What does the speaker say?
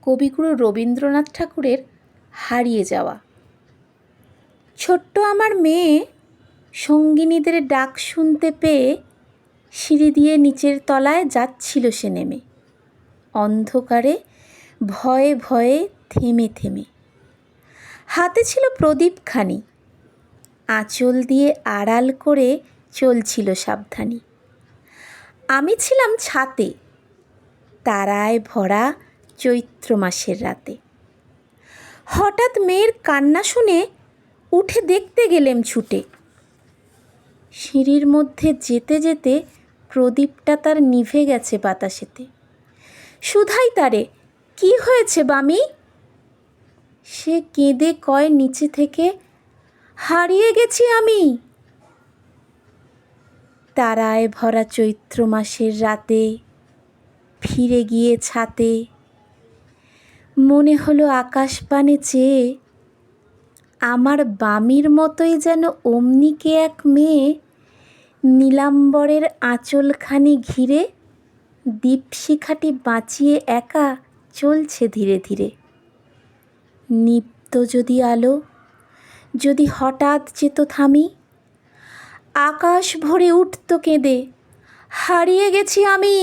কবিগুরু রবীন্দ্রনাথ ঠাকুরের হারিয়ে যাওয়া। ছোট্ট আমার মেয়ে সঙ্গিনীদের ডাক শুনতে পেয়ে সিঁড়ি দিয়ে নিচের তলায় যাচ্ছিল সে নেমে, অন্ধকারে ভয়ে ভয়ে থেমে থেমে। হাতে ছিল প্রদীপখানি, আঁচল দিয়ে আড়াল করে চলছিল সাবধানী। আমি ছিলাম ছাতে, তারায় ভরা চৈত্র মাসের রাতে। হঠাৎ মেয়ের কান্না শুনে উঠে দেখতে গেলেম ছুটে। সিঁড়ির মধ্যে যেতে যেতে প্রদীপটা তার নিভে গেছে বাতাসেতে। শুধাই তারে, কি হয়েছে বামি? সে কেঁদে কয় নিচে থেকে, হারিয়ে গেছি আমি। তারায় ভরা চৈত্র মাসের রাতে ফিরে গিয়ে ছাতে, মনে হলো আকাশ পানে চেয়ে আমার বামির মতোই যেন অমনি কে এক মেয়ে নীলাম্বরের আঁচলখানি ঘিরে দীপশিখাটি বাঁচিয়ে একা চলছে ধীরে ধীরে। নিপ্ত যদি আলো, যদি হঠাৎ যেত থামি, আকাশ ভরে উঠত কেঁদে, হারিয়ে গেছি আমি।